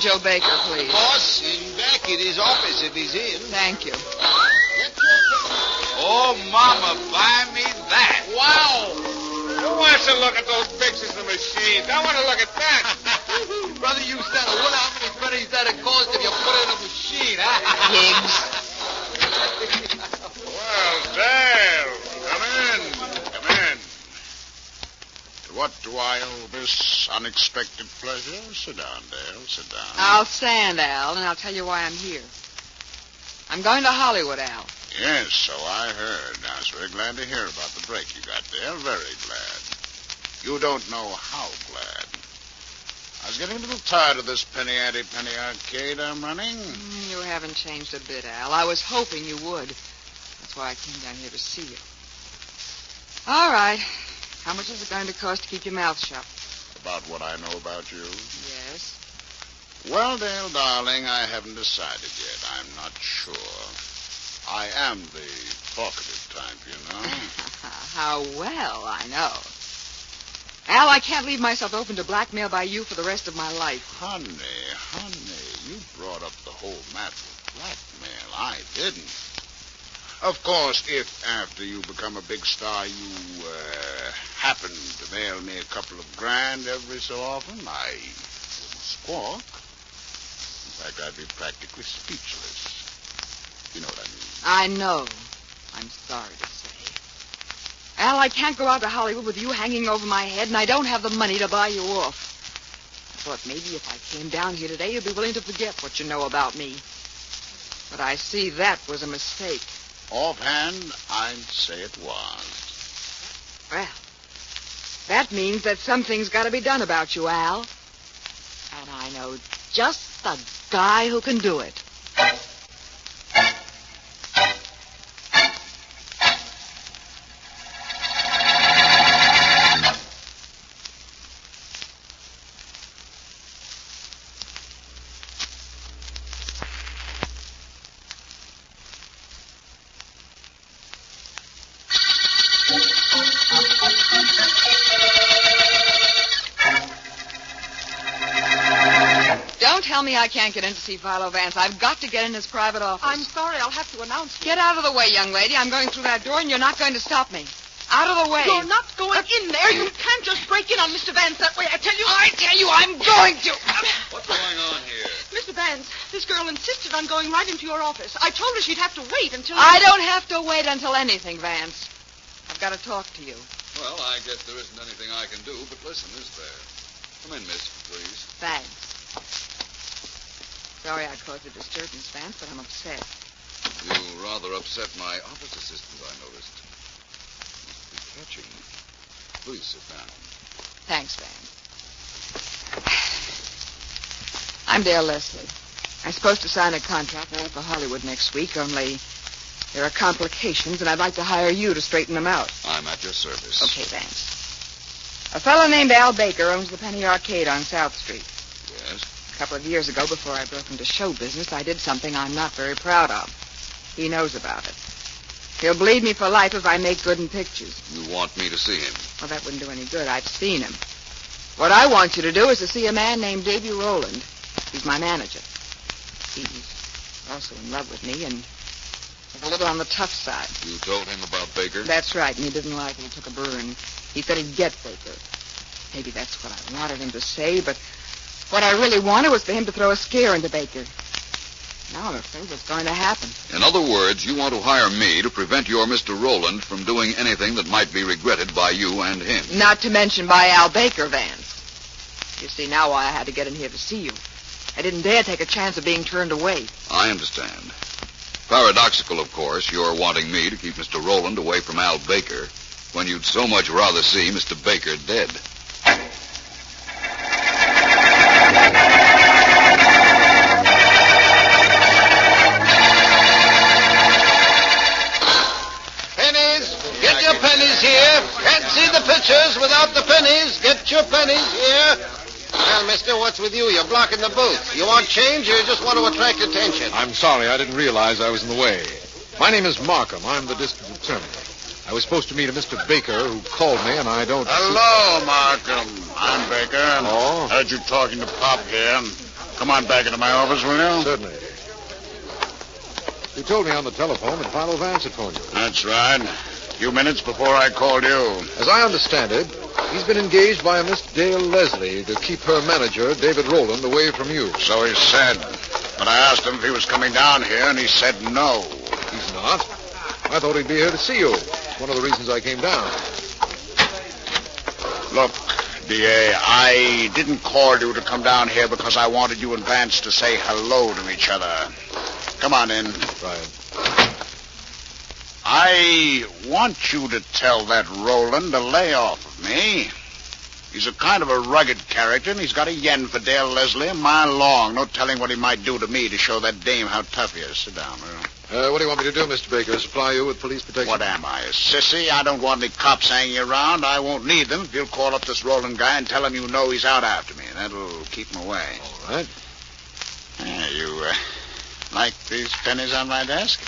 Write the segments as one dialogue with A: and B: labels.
A: Joe Baker, please.
B: Boss, back at his office if he's in.
A: Thank you.
B: Oh, Mama, buy me that.
C: Wow. Who wants to look at those pictures of the machines? I want to look at that.
D: Brother, you said it. Wonder how many pennies that'd cost if you put it in a machine, huh?
A: Pigs.
C: Well, Dale, come in. Come in.
E: What do I owe this unexpected pleasure? Sit down, Dale. Sit down.
A: I'll stand, Al, and I'll tell you why I'm here. I'm going to Hollywood, Al.
E: Yes, so I heard. I was very glad to hear about the break you got, Dale. Very glad. You don't know how glad. I was getting a little tired of this penny arcade I'm running.
A: You haven't changed a bit, Al. I was hoping you would. That's why I came down here to see you. All right. How much is it going to cost to keep your mouth shut?
E: About what I know about you?
A: Yes.
E: Well, Dale, darling, I haven't decided yet. I'm not sure. I am the talkative type, you know.
A: How well I know. Al, I can't leave myself open to blackmail by you for the rest of my life.
E: Honey, you brought up the whole matter of blackmail. I didn't. Of course, if after you become a big star you happen to mail me a couple of grand every so often, I wouldn't squawk. In fact, I'd be practically speechless. You know what I mean?
A: I know. I'm sorry to say. Al, I can't go out to Hollywood with you hanging over my head, and I don't have the money to buy you off. I thought maybe if I came down here today, you'd be willing to forget what you know about me. But I see that was a mistake.
E: Offhand, I'd say it was.
A: Well, that means that something's got to be done about you, Al. And I know just the guy who can do it. Tell me I can't get in to see Philo Vance. I've got to get in his private office.
F: I'm sorry. I'll have to announce you.
A: Get out of the way, young lady. I'm going through that door, and you're not going to stop me. Out of the way.
F: You're not going in there. You can't just break in on Mr. Vance that way. I tell you,
A: I'm going to.
D: What's going on here?
F: Mr. Vance, this girl insisted on going right into your office. I told her she'd have to wait until...
A: I don't have to wait until anything, Vance. I've got to talk to you.
D: Well, I guess there isn't anything I can do, but listen, is there? Come in, miss, please.
A: Thanks. Sorry I caused a disturbance, Vance, but I'm upset.
D: You rather upset my office assistant, I noticed. Must be catching. Please sit down.
A: Thanks, Vance. I'm Dale Leslie. I'm supposed to sign a contract out for Hollywood next week, only there are complications, and I'd like to hire you to straighten them out.
D: I'm at your service.
A: Okay, Vance. A fellow named Al Baker owns the Penny Arcade on South Street.
D: Yes?
A: A couple of years ago, before I broke into show business, I did something I'm not very proud of. He knows about it. He'll bleed me for life if I make good in pictures.
D: You want me to see him?
A: Well, that wouldn't do any good. I've seen him. What I want you to do is to see a man named Davy Rowland. He's my manager. He's also in love with me and a little on the tough side.
D: You told him about Baker?
A: That's right, and he didn't like it. He took a burn. He said he'd get Baker. Maybe that's what I wanted him to say, but what I really wanted was for him to throw a scare into Baker. Now I'm afraid what's going to happen.
D: In other words, you want to hire me to prevent your Mr. Rowland from doing anything that might be regretted by you and him.
A: Not to mention by Al Baker, Vance. You see now why I had to get in here to see you. I didn't dare take a chance of being turned away.
D: I understand. Paradoxical, of course, you're wanting me to keep Mr. Rowland away from Al Baker, when you'd so much rather see Mr. Baker dead.
B: Get your pennies here. Can't see the pictures without the pennies. Get your pennies here. Well, mister, what's with you? You're blocking the booth. You want change or you just want to attract attention?
C: I'm sorry. I didn't realize I was in the way. My name is Markham. I'm the district attorney. I was supposed to meet a Mr. Baker who called me, and I don't...
E: Hello, Markham. I'm Baker.
C: Oh?
E: Heard you talking to Pop here. Come on back into my office, will you?
C: Certainly. You told me on the telephone that Philo Vance had phoned you.
E: That's right. A few minutes before I called you.
C: As I understand it, he's been engaged by a Miss Dale Leslie to keep her manager, David Rowland, away from you.
E: So he said. But I asked him if he was coming down here, and he said no.
C: He's not. I thought he'd be here to see you. One of the reasons I came down.
E: Look, D.A., I didn't call you to come down here because I wanted you and Vance to say hello to each other. Come on in.
C: Right.
E: I want you to tell that Rowland to lay off of me. He's a kind of a rugged character, and he's got a yen for Dale Leslie a mile long. No telling what he might do to me to show that dame how tough he is. Sit down, will you?
C: What do you want me to do, Mr. Baker? Supply you with police protection?
E: What am I, a sissy? I don't want any cops hanging around. I won't need them if you'll call up this Rowland guy and tell him you know he's out after me. That'll keep him away.
C: All right.
E: You like these pennies on my desk?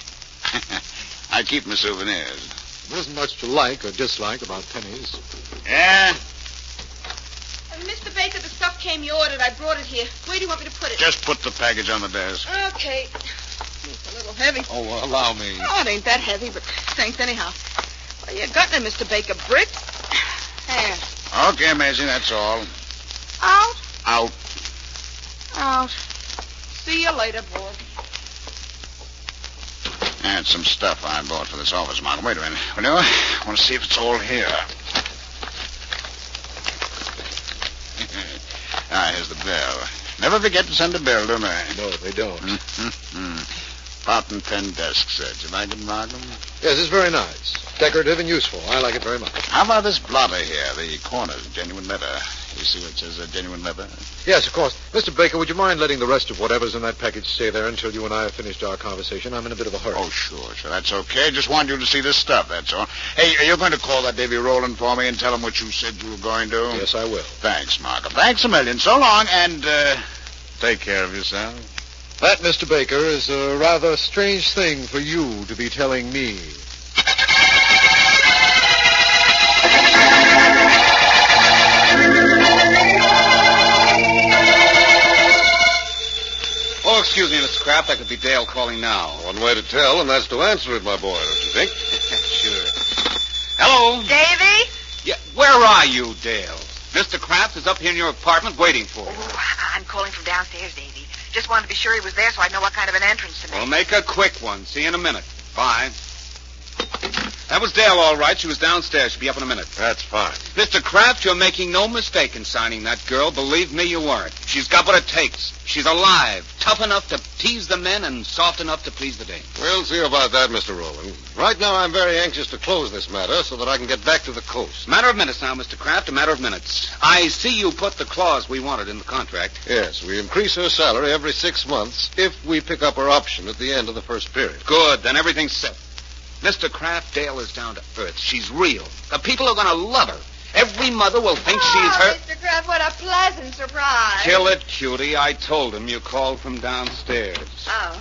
E: I keep my souvenirs.
C: There isn't much to like or dislike about pennies.
E: Yeah?
F: Mr. Baker, the stuff came you ordered. I brought it here. Where do you want me to put it?
E: Just put the package on the desk.
F: Okay. It's a little heavy.
C: Oh, allow me.
F: Oh, it ain't that heavy, but thanks anyhow. Well, you got there, Mr. Baker. Brick. There.
E: Okay, Maisie, that's all.
F: Out?
E: Out.
F: Out. See you later, boy.
E: That's some stuff I bought for this office, Markham. Wait a minute. Will you? I want to see if it's all here. Here's the bill. Never forget to send a bill, don't I?
C: No, they don't.
E: Fountain pen desk set. You like it, Markham?
C: Yes, it's very nice. Decorative and useful. I like it very much.
E: How about this blotter here? The corner's genuine leather. You see what says genuine leather?
C: Yes, of course. Mr. Baker, would you mind letting the rest of whatever's in that package stay there until you and I have finished our conversation? I'm in a bit of a hurry.
E: Oh, sure. That's okay. Just wanted you to see this stuff, that's all. Hey, are you going to call that Davy Rowland for me and tell him what you said you were going to?
C: Yes, I will.
E: Thanks, Markham. Thanks a million. So long, and take care of yourself.
C: That, Mr. Baker, is a rather strange thing for you to be telling me.
G: Oh, excuse me, Mr. Kraft. That could be Dale calling now.
C: One way to tell, and that's to answer it, my boy, don't you think?
G: Sure. Hello?
F: Davy?
G: Yeah, where are you, Dale? Mr. Kraft is up here in your apartment waiting for you.
H: Oh, I'm calling from downstairs, Davy. Just wanted to be sure he was there so I'd know what kind of an entrance to make.
G: Well, make a quick one. See you in a minute. Bye. That was Dale, all right. She was downstairs. She'll be up in a minute.
C: That's fine.
G: Mr. Kraft, you're making no mistake in signing that girl. Believe me, you weren't. She's got what it takes. She's alive, tough enough to tease the men and soft enough to please the dame.
C: We'll see about that, Mr. Rowland. Right now, I'm very anxious to close this matter so that I can get back to the coast.
G: Matter of minutes now, Mr. Kraft, a matter of minutes. I see you put the clause we wanted in the contract.
C: Yes, we increase her salary every 6 months if we pick up her option at the end of the first period.
G: Good, then everything's set. Mr. Kraft, Dale is down to earth. She's real. The people are going to love her. Every mother will think she's her...
F: Mr. Kraft, what a pleasant surprise.
G: Kill it, cutie. I told him you called from downstairs.
H: Oh.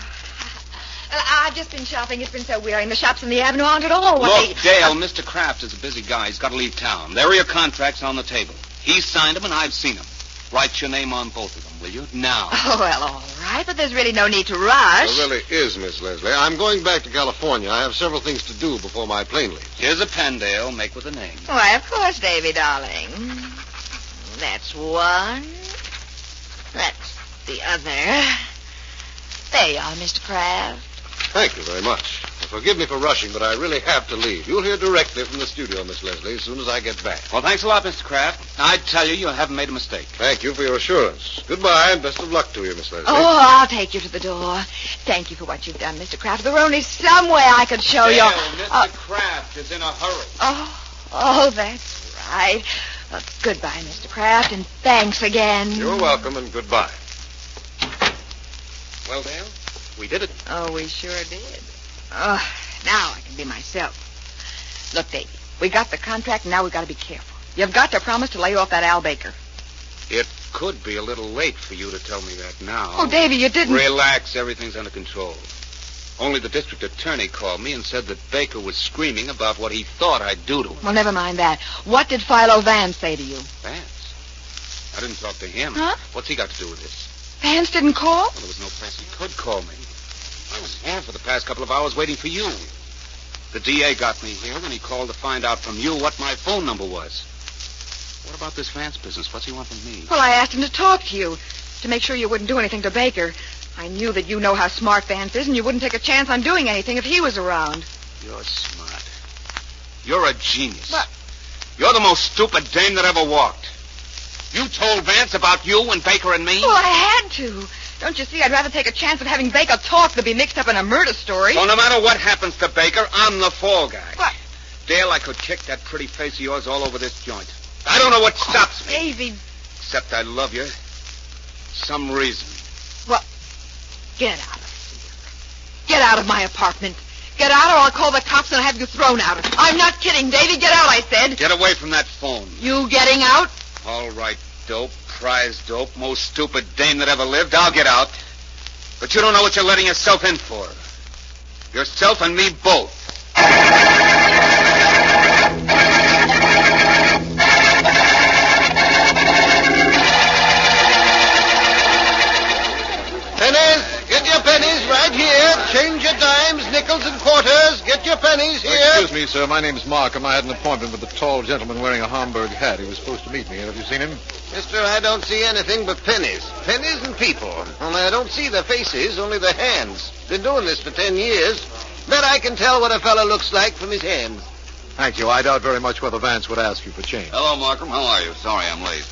H: I've just been shopping. It's been so weary. And the shops in the avenue aren't at all what
G: Look, Dale, Mr. Kraft is a busy guy. He's got to leave town. There are your contracts on the table. He's signed them, and I've seen them. Write your name on both of them, will you? Now.
H: Oh, well, all right, but there's really no need to rush.
C: There really is, Miss Leslie. I'm going back to California. I have several things to do before my plane leaves.
G: Here's a pen, Dale. Make with a name.
H: Why, of course, Davy, darling. That's one. That's the other. There you are, Mr. Kraft.
C: Thank you very much. Forgive me for rushing, but I really have to leave. You'll hear directly from the studio, Miss Leslie, as soon as I get back.
G: Well, thanks a lot, Mr. Kraft. I tell you, you haven't made a mistake.
C: Thank you for your assurance. Goodbye, and best of luck to you, Miss Leslie.
H: Oh, I'll take you to the door. Thank you for what you've done, Mr. Kraft. There were only some way I could show you.
G: Mr. Kraft is in a hurry.
H: Oh. Oh, that's right. Goodbye, Mr. Kraft, and thanks again.
C: You're welcome, and goodbye.
G: Well, Dale, we did it.
A: Oh, we sure did. Oh, now I can be myself. Look, Davy, we got the contract, and now we've got to be careful. You've got to promise to lay off that Al Baker.
G: It could be a little late for you to tell me that now.
A: Oh, Davy, you didn't...
G: Relax. Everything's under control. Only the district attorney called me and said that Baker was screaming about what he thought I'd do to him.
A: Well, never mind that. What did Philo Vance say to you?
G: Vance? I didn't talk to him.
A: Huh?
G: What's he got to do with this?
A: Vance didn't call?
G: Well, there was no place he could call me. I was here for the past couple of hours waiting for you. The DA got me here when he called to find out from you what my phone number was. What about this Vance business? What's he want from me?
A: Well, I asked him to talk to you, to make sure you wouldn't do anything to Baker. I knew that you know how smart Vance is, and you wouldn't take a chance on doing anything if he was around.
G: You're smart. You're a genius.
A: What?
G: You're the most stupid dame that ever walked. You told Vance about you and Baker and me?
A: Well, I had to. Don't you see, I'd rather take a chance of having Baker talk than be mixed up in a murder story.
G: So no matter what happens to Baker, I'm the fall guy.
A: What?
G: Dale, I could kick that pretty face of yours all over this joint. I don't know what stops me.
A: Davy.
G: Except I love you. Some reason.
A: Well, get out of here. Get out of my apartment. Get out or I'll call the cops and have you thrown out. I'm not kidding, Davy. Get out, I said.
G: Get away from that phone.
A: You getting out?
G: All right, dope. Prize dope. Most stupid dame that ever lived. I'll get out. But you don't know what you're letting yourself in for. Yourself and me both.
B: Pennies, get your pennies right here. Change your dimes, nickels, and quarters. Get your pennies here.
C: Excuse me, sir. My name's Markham. I had an appointment with the tall gentleman wearing a Homburg hat. He was supposed to meet me. Have you seen him?
B: Mister, I don't see anything but pennies. Pennies and people. Only I don't see their faces, only their hands. Been doing this for 10 years. Bet I can tell what a fellow looks like from his hands.
C: Thank you. I doubt very much whether Vance would ask you for change.
D: Hello, Markham. How are you? Sorry I'm late.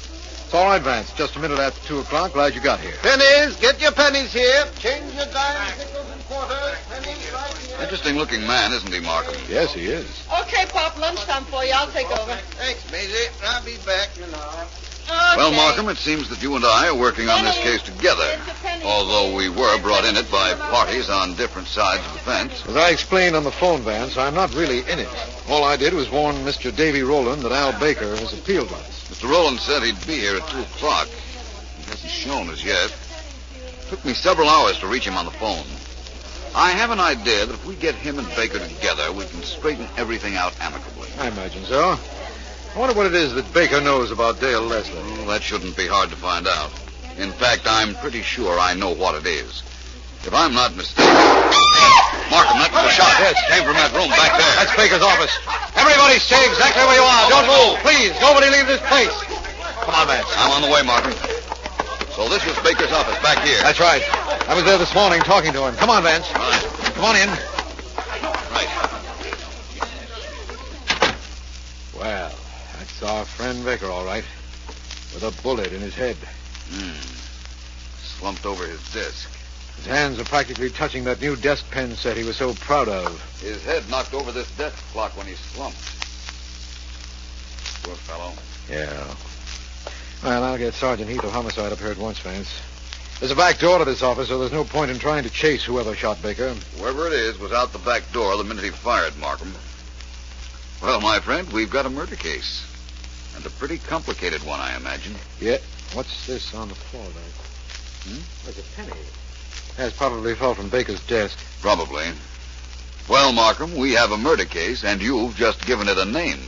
C: It's all right, Vance. Just a minute after 2 o'clock. Glad you got here.
B: Pennies, get your pennies here. Change your dimes, nickels, and quarters. Pennies right here.
D: Interesting-looking man, isn't he, Markham?
C: Yes, he is.
F: Okay, Pop, lunchtime for you. I'll take over.
B: Thanks, Maisie. I'll be back in an hour.
F: Okay.
D: Well, Markham, it seems that you and I are working on this case together, although we were brought in it by parties on different sides of the fence.
C: As I explained on the phone, Vance, I'm not really in it. All I did was warn Mr. Davy Rowland that Al Baker has appealed to us.
D: Mr. Rowland said he'd be here at 2 o'clock. He hasn't shown us yet. It took me several hours to reach him on the phone. I have an idea that if we get him and Baker together, we can straighten everything out amicably.
C: I imagine so. I wonder what it is that Baker knows about Dale Leslie.
D: Well, that shouldn't be hard to find out. In fact, I'm pretty sure I know what it is. If I'm not mistaken... Markham, that was a shot.
C: Yes.
D: Came from that room back there.
C: That's Baker's office. Everybody stay exactly where you are. Don't move. Please, nobody leave this place. Come on, Vance.
D: I'm on the way, Markham. So this was Baker's office back here.
C: That's right. I was there this morning talking to him. Come on, Vance.
D: Right.
C: Come on in.
D: Right.
C: Well, that's our friend Baker, all right. With a bullet in his head.
D: Slumped over his desk.
C: His hands are practically touching that new desk pen set he was so proud of.
D: His head knocked over this desk clock when he slumped. Poor fellow.
C: Yeah. Well, I'll get Sergeant Heath of Homicide up here at once, Vance. There's a back door to this office, so there's no point in trying to chase whoever shot Baker.
D: Whoever it is was out the back door the minute he fired, Markham. Well, my friend, we've got a murder case. And a pretty complicated one, I imagine.
C: Yeah. What's this on the floor, there? There's a penny. That's probably fell from Baker's desk.
D: Probably. Well, Markham, we have a murder case, and you've just given it a name.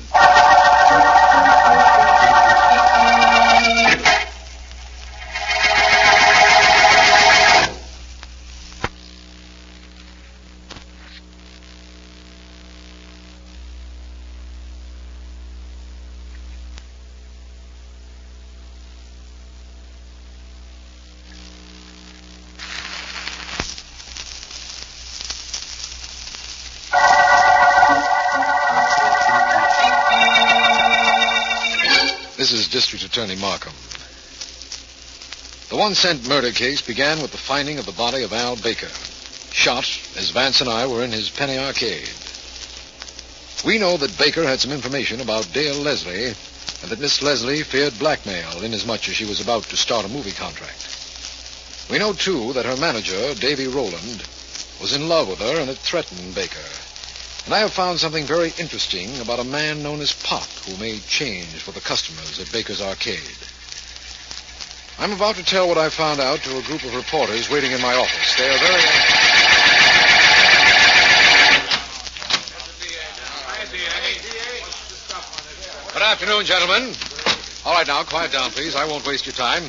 C: This is District Attorney Markham. The one-cent murder case began with the finding of the body of Al Baker, shot as Vance and I were in his penny arcade. We know that Baker had some information about Dale Leslie and that Miss Leslie feared blackmail inasmuch as she was about to start a movie contract. We know, too, that her manager, Davy Rowland, was in love with her and had threatened Baker. And I have found something very interesting about a man known as Pop who made change for the customers at Baker's Arcade. I'm about to tell what I found out to a group of reporters waiting in my office. They are very... Good afternoon, gentlemen. All right, now, quiet down, please. I won't waste your time.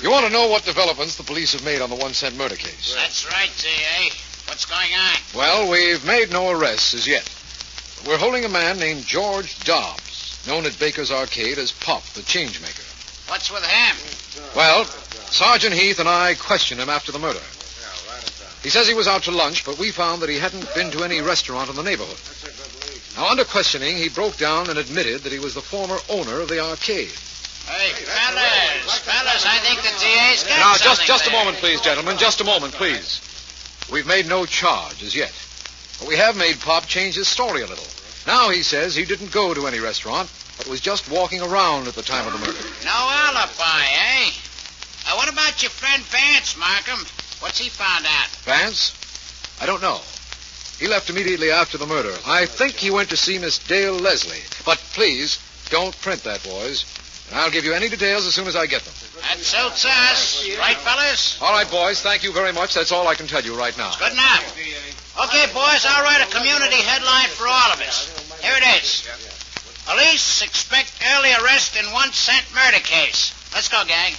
C: You want to know what developments the police have made on the 1-cent murder case?
I: That's right, D.A. What's going on?
C: Well, we've made no arrests as yet. We're holding a man named George Dobbs, known at Baker's Arcade as Pop, the changemaker.
I: What's with him?
C: Well, Sergeant Heath and I questioned him after the murder. He says he was out to lunch, but we found that he hadn't been to any restaurant in the neighborhood. Now, under questioning, he broke down and admitted that he was the former owner of the arcade.
I: Hey, fellas, I think the DA's got
C: Now,
I: something
C: just a
I: there.
C: moment, please, gentlemen. Just a moment, please. We've made no charge as yet. But we have made Pop change his story a little. Now he says he didn't go to any restaurant, but was just walking around at the time of the murder.
I: No alibi, eh? What about your friend Vance, Markham? What's he found out?
C: Vance? I don't know. He left immediately after the murder. I think he went to see Miss Dale Leslie. But please, don't print that, boys. And I'll give you any details as soon as I get them.
I: That suits us. Right, fellas?
C: All right, boys. Thank you very much. That's all I can tell you right now.
I: Good enough. Okay, boys, I'll write a community headline for all of us. Here it is. Police expect early arrest in 1-cent murder case. Let's go, gang.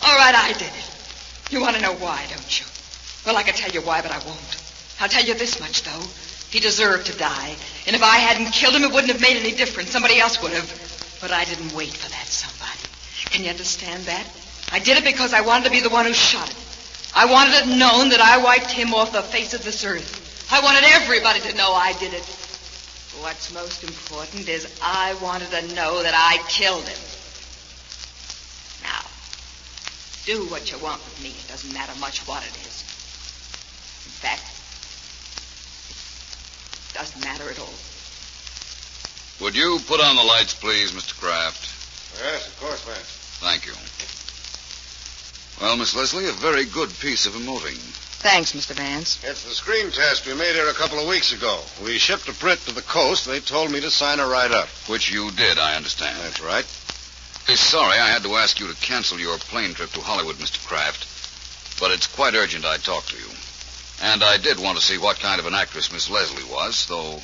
A: All right, I did it. You want to know why, don't you? Well, I can tell you why, but I won't. I'll tell you this much, though. He deserved to die. And if I hadn't killed him, it wouldn't have made any difference. Somebody else would have. But I didn't wait for that somebody. Can you understand that? I did it because I wanted to be the one who shot him. I wanted it known that I wiped him off the face of this earth. I wanted everybody to know I did it. What's most important is I wanted to know that I killed him. Now, do what you want with me. It doesn't matter much what it is. In fact, it doesn't matter at all.
D: Would you put on the lights, please, Mr. Kraft?
B: Yes, of course, Vance.
D: Thank you. Well, Miss Leslie, a very good piece of emoting.
A: Thanks, Mr. Vance.
B: It's the screen test we made here a couple of weeks ago. We shipped a print to the coast. They told me to sign a write-up.
D: Which you did, I understand.
B: That's right.
D: Sorry I had to ask you to cancel your plane trip to Hollywood, Mr. Kraft. But it's quite urgent I talk to you. And I did want to see what kind of an actress Miss Leslie was, though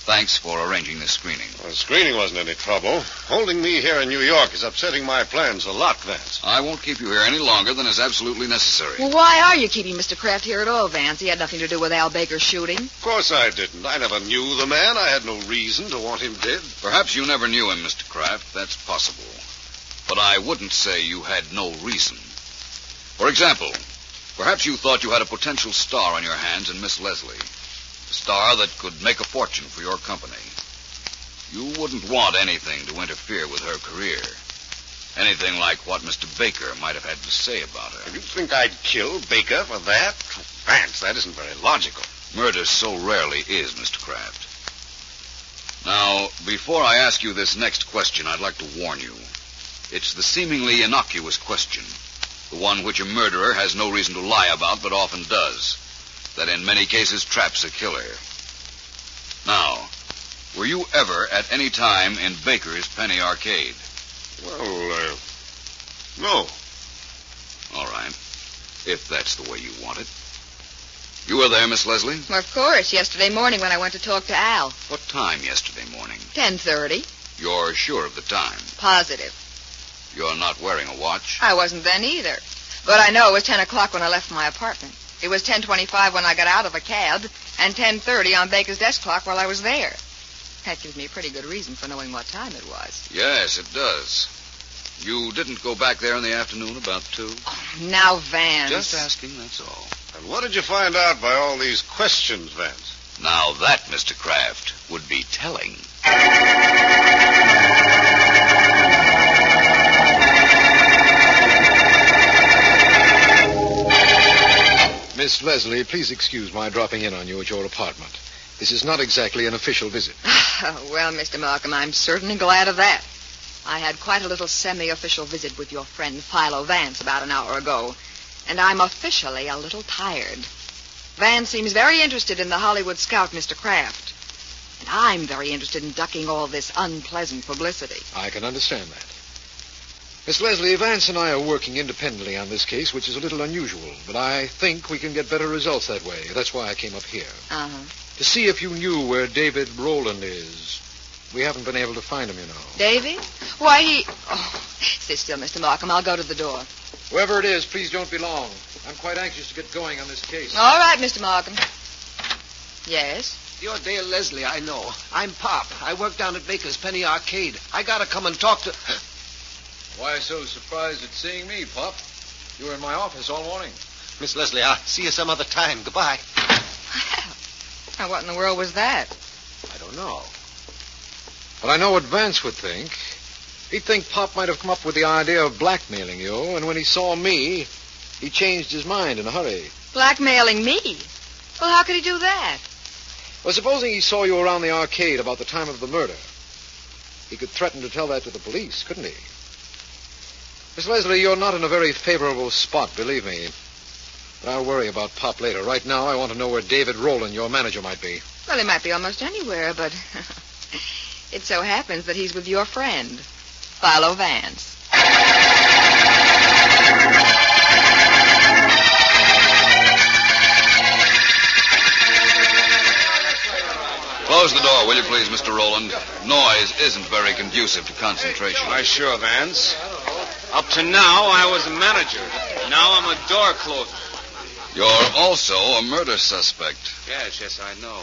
D: thanks for arranging this screening.
B: Well, the screening wasn't any trouble. Holding me here in New York is upsetting my plans a lot, Vance.
D: I won't keep you here any longer than is absolutely necessary.
A: Well, why are you keeping Mr. Kraft here at all, Vance? He had nothing to do with Al Baker's shooting.
B: Of course I didn't. I never knew the man. I had no reason to want him dead.
D: Perhaps you never knew him, Mr. Kraft. That's possible. But I wouldn't say you had no reason. For example, perhaps you thought you had a potential star on your hands in Miss Leslie. A star that could make a fortune for your company. You wouldn't want anything to interfere with her career. Anything like what Mr. Baker might have had to say about her.
B: You think I'd kill Baker for that? Vance, that isn't very logical.
D: Murder so rarely is, Mr. Kraft. Now, before I ask you this next question, I'd like to warn you. It's the seemingly innocuous question. The one which a murderer has no reason to lie about, but often does. That in many cases traps a killer. Now, were you ever at any time in Baker's Penny Arcade?
B: Well, no.
D: All right. If that's the way you want it. You were there, Miss Leslie?
A: Well, of course, yesterday morning when I went to talk to Al.
D: What time yesterday morning?
A: 10:30.
D: You're sure of the time?
A: Positive.
D: You're not wearing a watch?
A: I wasn't then either. But I know it was 10 o'clock when I left my apartment. It was 10:25 when I got out of a cab, and 10:30 on Baker's desk clock while I was there. That gives me a pretty good reason for knowing what time it was.
D: Yes, it does. You didn't go back there in the afternoon about 2?
A: Oh, now, Vance.
D: Just asking, that's all.
B: And what did you find out by all these questions, Vance?
D: Now that, Mr. Kraft, would be telling.
C: Miss Leslie, please excuse my dropping in on you at your apartment. This is not exactly an official visit.
A: Well, Mr. Markham, I'm certainly glad of that. I had quite a little semi-official visit with your friend Philo Vance about an hour ago, and I'm officially a little tired. Vance seems very interested in the Hollywood scout, Mr. Kraft, and I'm very interested in ducking all this unpleasant publicity.
C: I can understand that. Miss Leslie, Vance and I are working independently on this case, which is a little unusual, but I think we can get better results that way. That's why I came up here.
A: Uh-huh.
C: To see if you knew where David Rowland is. We haven't been able to find him, you know.
A: Davy? Why, he... Oh, sit still, Mr. Markham. I'll go to the door.
C: Whoever it is, please don't be long. I'm quite anxious to get going on this case.
A: All right, Mr. Markham. Yes?
J: You're Dale Leslie, I know. I'm Pop. I work down at Baker's Penny Arcade. I gotta come and talk to...
C: Why so surprised at seeing me, Pop? You were in my office all morning.
J: Miss Leslie, I'll see you some other time. Goodbye.
A: Now, what in the world was that?
C: I don't know. But I know what Vance would think. He'd think Pop might have come up with the idea of blackmailing you, and when he saw me, he changed his mind in a hurry.
A: Blackmailing me? Well, how could he do that?
C: Well, supposing he saw you around the arcade about the time of the murder. He could threaten to tell that to the police, couldn't he? Miss Leslie, you're not in a very favorable spot, believe me. But I'll worry about Pop later. Right now, I want to know where David Rowland, your manager, might be.
A: Well, he might be almost anywhere, but it so happens that he's with your friend, Philo Vance.
D: Close the door, will you please, Mr. Rowland? Noise isn't very conducive to concentration.
G: Why, sure, Vance. Up to now, I was a manager. Now I'm a door closer.
D: You're also a murder suspect.
G: Yes, I know.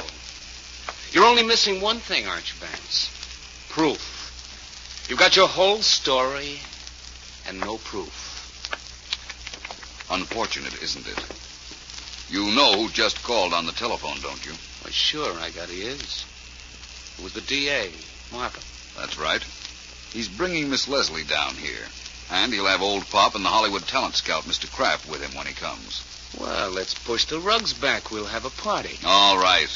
G: You're only missing one thing, aren't you, Vance? Proof. You've got your whole story and no proof.
D: Unfortunate, isn't it? You know who just called on the telephone, don't you?
G: Why, sure, I got his. It was the D.A., Markham.
D: That's right. He's bringing Miss Leslie down here. And he'll have old Pop and the Hollywood talent scout, Mr. Kraft, with him when he comes.
G: Well, let's push the rugs back. We'll have a party.
D: All right.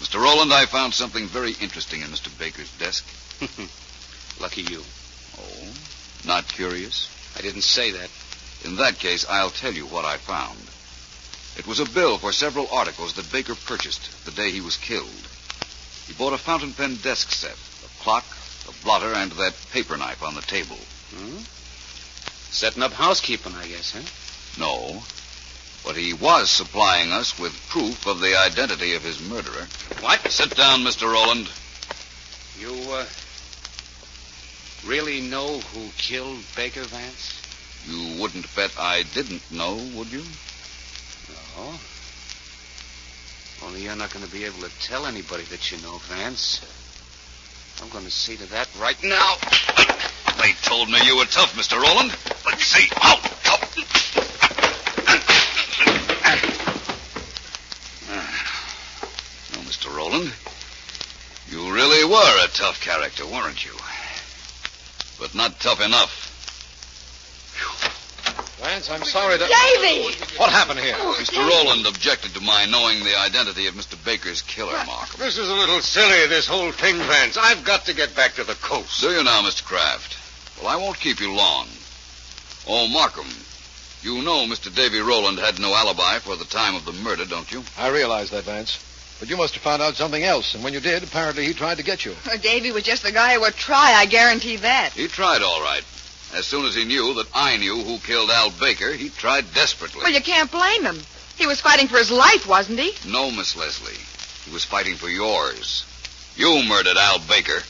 D: Mr. Rowland, I found something very interesting in Mr. Baker's desk.
G: Lucky you.
D: Oh, not curious?
G: I didn't say that.
D: In that case, I'll tell you what I found. It was a bill for several articles that Baker purchased the day he was killed. He bought a fountain pen desk set, a clock, a blotter, and that paper knife on the table.
G: Setting up housekeeping, I guess, huh?
D: No. But he was supplying us with proof of the identity of his murderer.
G: What?
D: Sit down, Mr. Rowland.
G: You, really know who killed Baker, Vance?
D: You wouldn't bet I didn't know, would you?
G: No. Only you're not going to be able to tell anybody that you know, Vance. I'm going to see to that right now.
D: They told me you were tough, Mr. Rowland. Let's see how tough. Well, Mr. Rowland, you really were a tough character, weren't you? But not tough enough.
C: Vance, I'm sorry to...
A: Davy!
C: What happened here?
D: Mr. Rowland objected to my knowing the identity of Mr. Baker's killer, Markham.
J: This is a little silly, this whole thing, Vance. I've got to get back to the coast.
D: Do you now, Mr. Kraft? Well, I won't keep you long. Oh, Markham, you know Mr. Davy Rowland had no alibi for the time of the murder, don't you?
C: I realize that, Vance. But you must have found out something else, and when you did, apparently he tried to get you.
A: Davy was just the guy who would try, I guarantee that.
D: He tried all right. As soon as he knew that I knew who killed Al Baker, he tried desperately.
A: Well, you can't blame him. He was fighting for his life, wasn't he?
D: No, Miss Leslie. He was fighting for yours. You murdered Al Baker.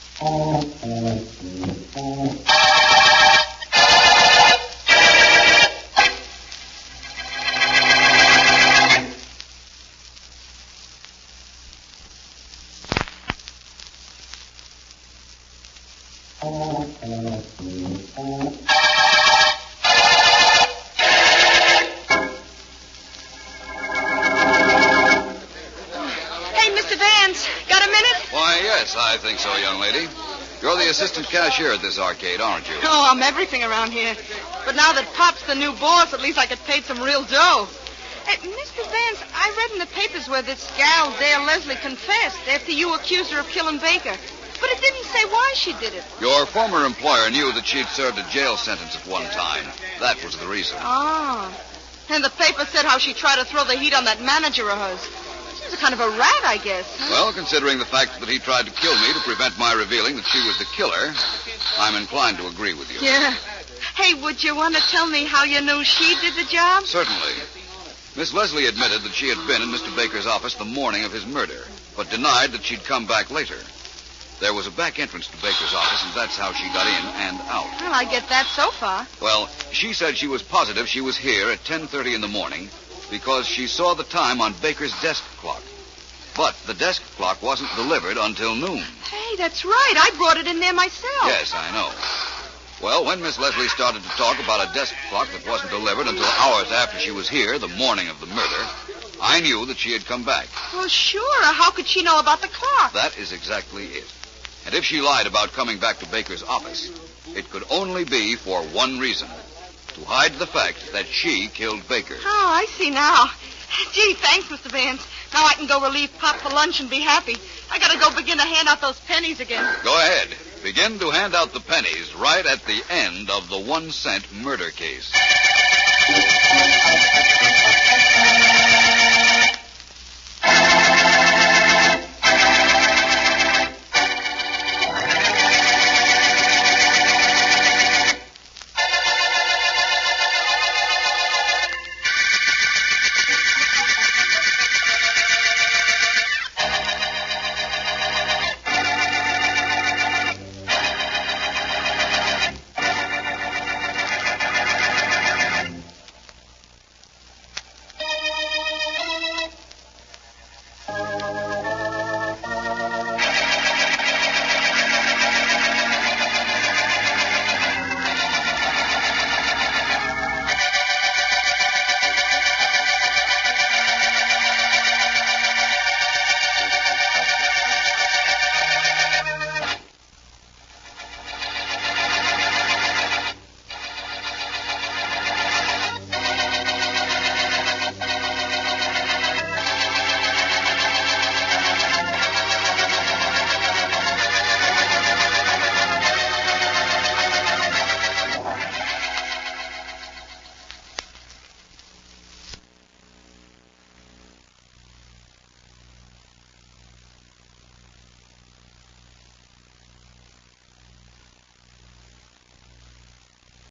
D: I think so, young lady. You're the assistant cashier at this arcade, aren't you?
F: Oh, I'm everything around here. But now that Pop's the new boss, at least I get paid some real dough. Mr. Vance, I read in the papers where this gal, Dale Leslie, confessed after you accused her of killing Baker. But it didn't say why she did it.
D: Your former employer knew that she'd served a jail sentence at one time. That was the reason.
F: Oh. And the paper said how she tried to throw the heat on that manager of hers. She's a kind of a rat, I guess. Huh?
D: Well, considering the fact that he tried to kill me to prevent my revealing that she was the killer, I'm inclined to agree with you.
F: Yeah. Hey, would you want to tell me how you knew she did the job?
D: Certainly. Miss Leslie admitted that she had been in Mr. Baker's office the morning of his murder, but denied that she'd come back later. There was a back entrance to Baker's office, and that's how she got in and out.
F: Well, I get that so far.
D: Well, she said she was positive she was here at 10:30 in the morning because she saw the time on Baker's desk clock. But the desk clock wasn't delivered until noon.
F: Hey, that's right. I brought it in there myself.
D: Yes, I know. Well, when Miss Leslie started to talk about a desk clock that wasn't delivered until hours after she was here the morning of the murder, I knew that she had come back.
F: Well, sure. How could she know about the clock?
D: That is exactly it. And if she lied about coming back to Baker's office, it could only be for one reason: to hide the fact that she killed Baker.
F: Oh, I see now. Gee, thanks, Mr. Vance. Now I can go relieve Pop for lunch and be happy. I gotta go begin to hand out those pennies again.
D: Go ahead. Begin to hand out the pennies right at the end of the 1 cent murder case.